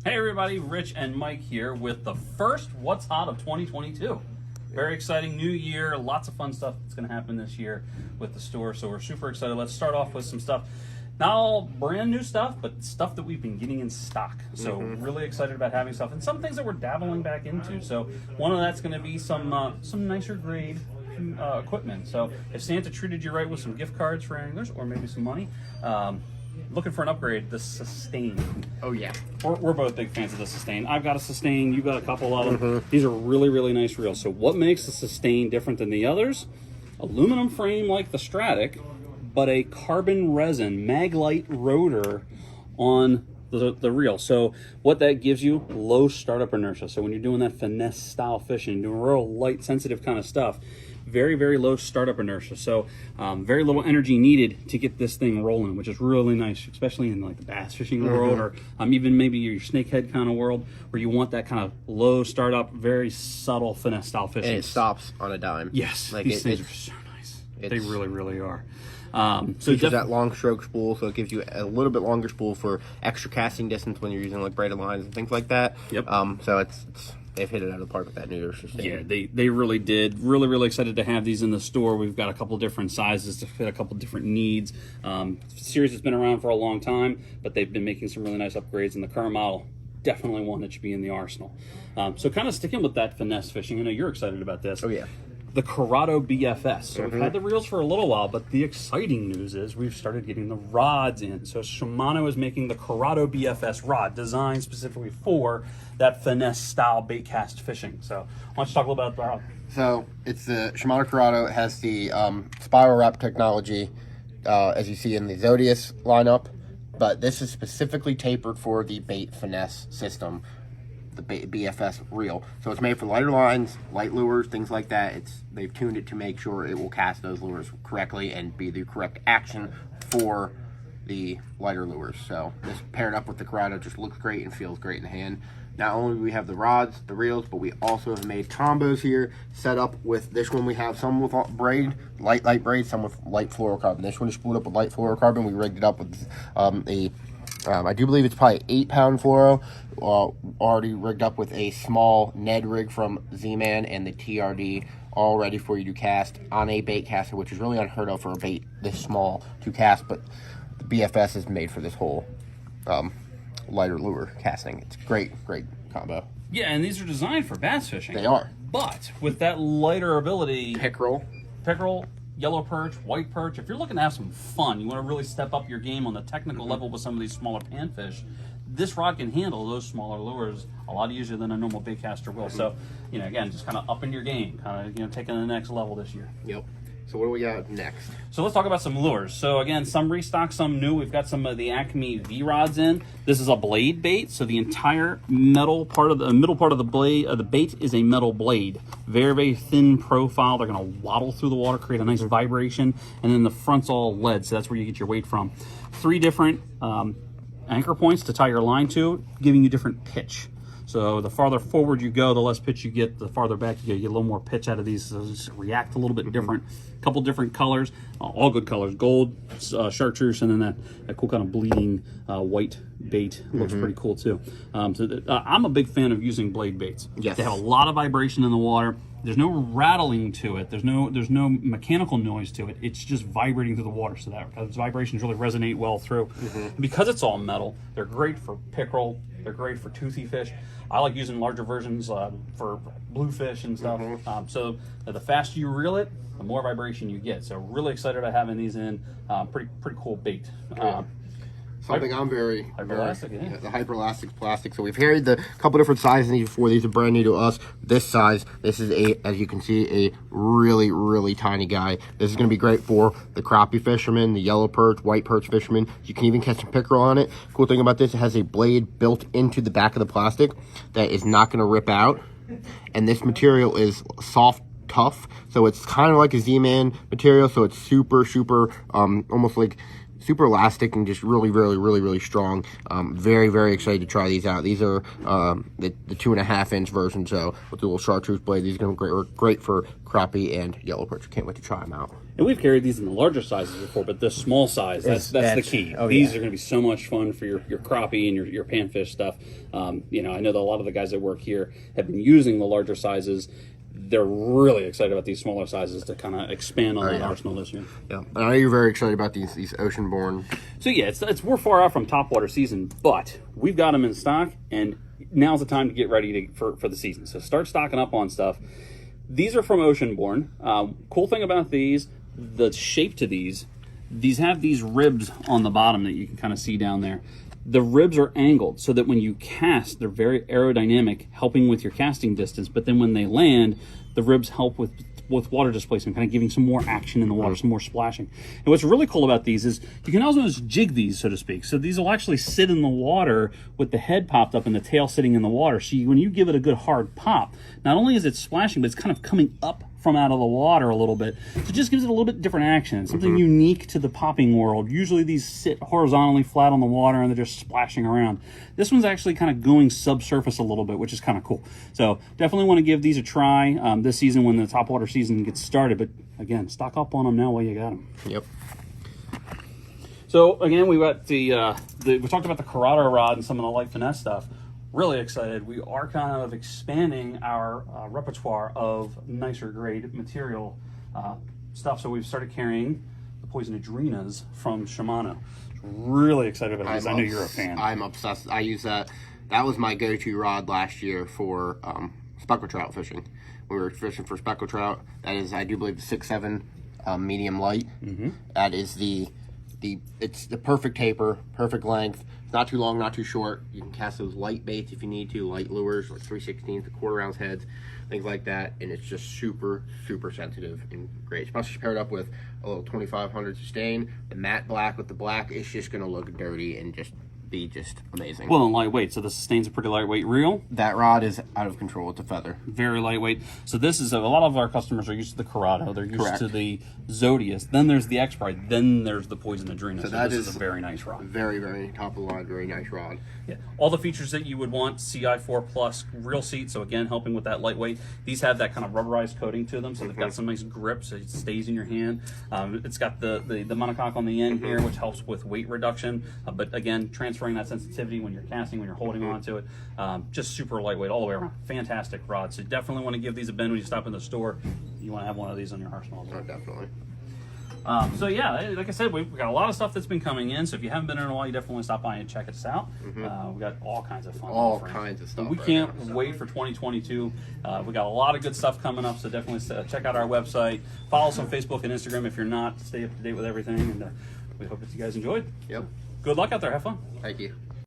Hey everybody, Rich and Mike here with the first What's Hot of 2022. Very exciting new year, lots of fun stuff that's going to happen this year with the store, so we're super excited. Let's start off with some stuff, not all brand new stuff, but stuff that we've been getting in stock. So really excited about having stuff, and some things that we're dabbling back into. So one of that's going to be some nicer grade equipment. So if Santa treated you right with some gift cards for anglers, or maybe some money, looking for an upgrade, the Sustain. Oh yeah. We're both big fans of the Sustain. I've got a Sustain, you've got a couple of them. These are really, really nice reels. So what makes the Sustain different than the others? Aluminum frame like the Stratic, but a carbon resin Maglite rotor on the reel. So what that gives you, low startup inertia. So when you're doing that finesse style fishing, doing real light sensitive kind of stuff, very, very low startup inertia. So very little energy needed to get this thing rolling, which is really nice, especially in like the bass fishing world, or even maybe your snakehead kind of world, where you want that kind of low startup, very subtle finesse style fishing. And it stops on a dime. Yes, like these things are so nice. They really, really are. So features that long stroke spool, so it gives you a little bit longer spool for extra casting distance when you're using like braided lines and things like that. Yep. So they've hit it out of the park with that New Year's Sustain. Yeah, they really did. Really, really excited to have these in the store. We've got a couple different sizes to fit a couple different needs. Series has been around for a long time, but they've been making some really nice upgrades, and the current model, definitely one that should be in the arsenal. So kind of sticking with that finesse fishing, I know you're excited about this. Oh yeah. The Dorado BFS. So we've had the reels for a little while, but the exciting news is we've started getting the rods in. So Shimano is making the Dorado BFS rod, designed specifically for that finesse style bait cast fishing. So why don't you talk a little bit about the rod? So it's the Shimano Dorado. It has the spiral wrap technology, as you see in the Zodius lineup, but this is specifically tapered for the bait finesse system, the BFS reel. So it's made for lighter lines, light lures, things like that. They've tuned it to make sure it will cast those lures correctly and be the correct action for the lighter lures. So this paired up with the Dorado just looks great and feels great in the hand. Not only do we have the rods, the reels, but we also have made combos here set up with this one. We have some with braid, light braid, some with light fluorocarbon. This one is split up with light fluorocarbon. We rigged it up with I do believe it's probably 8-pound fluoro, already rigged up with a small Ned rig from Z-Man and the TRD, all ready for you to cast on a bait caster, which is really unheard of for a bait this small to cast, but the BFS is made for this whole lighter lure casting. It's great combo. Yeah, and these are designed for bass fishing. They are. But with that lighter ability... Pickerel, yellow perch, white perch. If you're looking to have some fun, you want to really step up your game on the technical level with some of these smaller panfish, this rod can handle those smaller lures a lot easier than a normal bait caster will. So, again, just kind of upping your game, kind of taking the next level this year. Yep. So what do we got next? So let's talk about some lures. So again, some restock, some new. We've got some of the ACME V Rods in. This is a blade bait, so the entire middle part of the blade of the bait is a metal blade. Very, very thin profile. They're going to waddle through the water, create a nice vibration, and then the front's all lead, so that's where you get your weight from. 3 different anchor points to tie your line to, giving you different pitch. So the farther forward you go, the less pitch you get. The farther back you get a little more pitch out of these. So just react a little bit different. A couple different colors, all good colors. Gold, chartreuse, and then that cool kind of bleeding white bait. Looks pretty cool too. I'm a big fan of using blade baits. Yes. They have a lot of vibration in the water. There's no rattling to it. There's no mechanical noise to it. It's just vibrating through the water. So that those vibrations really resonate well through. Because it's all metal, they're great for pickerel. They're great for toothy fish. I like using larger versions for bluefish and stuff. So the faster you reel it, the more vibration you get. So really excited about having these in. Pretty cool bait. Something I'm very Hyperelastic, yeah. The hyperelastic plastic. So we've carried the couple different sizes in these before. These are brand new to us. This size, this is as you can see, a really, really tiny guy. This is going to be great for the crappie fishermen, the yellow perch, white perch fishermen. You can even catch some pickerel on it. Cool thing about this, it has a blade built into the back of the plastic that is not going to rip out. And this material is soft, tough. So it's kind of like a Z-Man material. So it's super, almost like super elastic and just really strong. Very excited to try these out. These are the 2.5-inch version, so with the little chartreuse blade, these are going to be great for crappie and yellow perch. Can't wait to try them out. And we've carried these in the larger sizes before, but this small size, that's the key. These are going to be so much fun for your crappie and your panfish stuff. You know, I know that a lot of the guys that work here have been using the larger sizes. They're really excited about these smaller sizes to kind of expand on that arsenal this year. Yeah, I know you're very excited about these ocean-born. So yeah, we're far out from topwater season, but we've got them in stock, and now's the time to get ready for the season. So start stocking up on stuff. These are from ocean-born. Cool thing about these, the shape to these have these ribs on the bottom that you can kind of see down there. The ribs are angled so that when you cast, they're very aerodynamic, helping with your casting distance. But then when they land, the ribs help with water displacement, kind of giving some more action in the water, some more splashing. And what's really cool about these is you can also just jig these, so to speak. So these will actually sit in the water with the head popped up and the tail sitting in the water. So when you give it a good hard pop, not only is it splashing, but it's kind of coming up from out of the water a little bit. So it just gives it a little bit different action, something unique to the popping world. Usually these sit horizontally flat on the water and they're just splashing around. This one's actually kind of going subsurface a little bit, which is kind of cool. So definitely want to give these a try this season when the topwater season gets started. But again, stock up on them now while you got them. Yep. So again, we got we talked about the Corrado rod and some of the light finesse stuff. Really excited. We are kind of expanding our repertoire of nicer grade material stuff. So we've started carrying the Poison Adrenas from Shimano. Really excited about this. I know you're a fan. I'm obsessed. I use that. That was my go-to rod speckled last year for speckled trout fishing. We were fishing for speckled trout. That is, I do believe, the 6.7 medium light. That is it's the perfect taper, perfect length. It's not too long, not too short. You can cast those light baits if you need to, light lures like 3/16, the quarter-ounce heads, things like that. And it's just super sensitive and great. Especially paired up with a little 2500 Sustain, the matte black with the black. It's just going to look dirty and just be amazing. Well, and lightweight. So the Sustain's a pretty lightweight reel. That rod is out of control. It's a feather. Very lightweight. So this is a lot of our customers are used to the Corrado. They're used to the Zodius. Then there's the X-Pride. Then there's the Poison Adrena. So this is a very nice rod. Very top of the line. Very nice rod. Yeah. All the features that you would want. CI4 plus reel seat. So again, helping with that lightweight. These have that kind of rubberized coating to them. So they've got some nice grip. So it stays in your hand. It's got the monocoque on the end here, which helps with weight reduction. But again, transferring that sensitivity when you're casting, when you're holding on to it. Just super lightweight all the way around. Fantastic rod. So definitely want to give these a bend when you stop in the store. You want to have one of these on your arsenal. Oh, definitely. So yeah, like I said, we've got a lot of stuff that's been coming in. So if you haven't been in a while, you definitely want to stop by and check us out. We've got all kinds of fun. All kinds of stuff. We can't wait for 2022. We got a lot of good stuff coming up. So definitely check out our website. Follow us on Facebook and Instagram if you're not. Stay up to date with everything. And we hope that you guys enjoyed. Yep. Good luck out there. Have fun. Thank you.